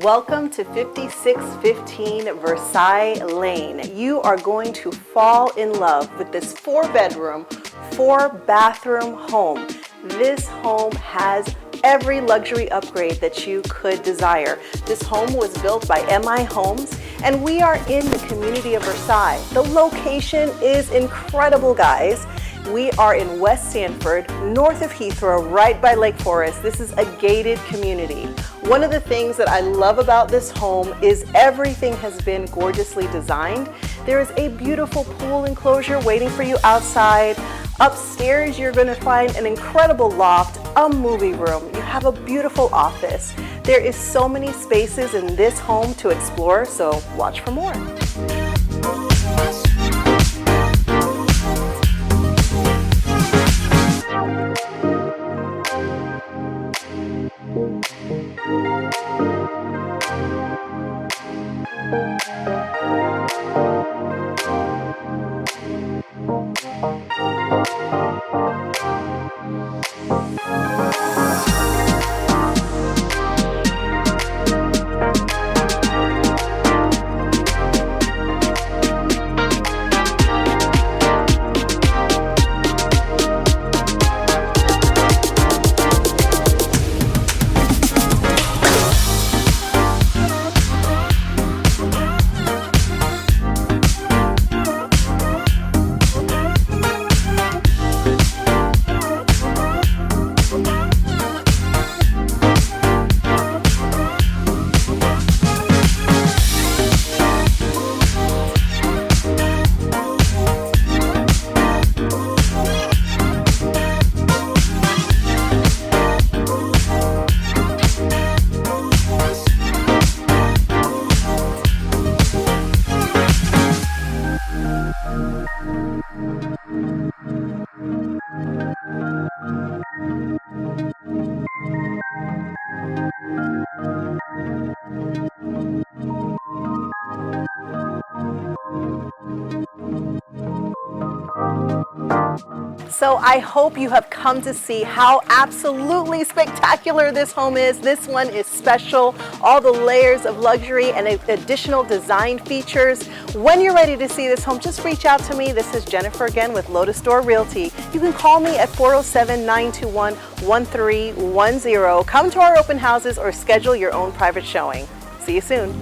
Welcome to 5615 Versailles Lane. You are going to fall in love with this 4-bedroom, 4-bathroom home. This home has every luxury upgrade that you could desire. This home was built by MI Homes, and we are in the community of Versailles. The location is incredible, guys. We are in West Sanford, north of Heathrow, right by Lake Forest. This is a gated community. One of the things that I love about this home is everything has been gorgeously designed. There is a beautiful pool enclosure waiting for you outside. Upstairs, you're going to find an incredible loft, a movie room. You have a beautiful office. There is so many spaces in this home to explore, so watch for more. So I hope you have come to see how absolutely spectacular this home is. This one is special. All the layers of luxury and additional design features. When you're ready to see this home, just reach out to me. This is Jennifer again with Lotus Door Realty. You can call me at 407-921-1310. Come to our open houses or schedule your own private showing. See you soon.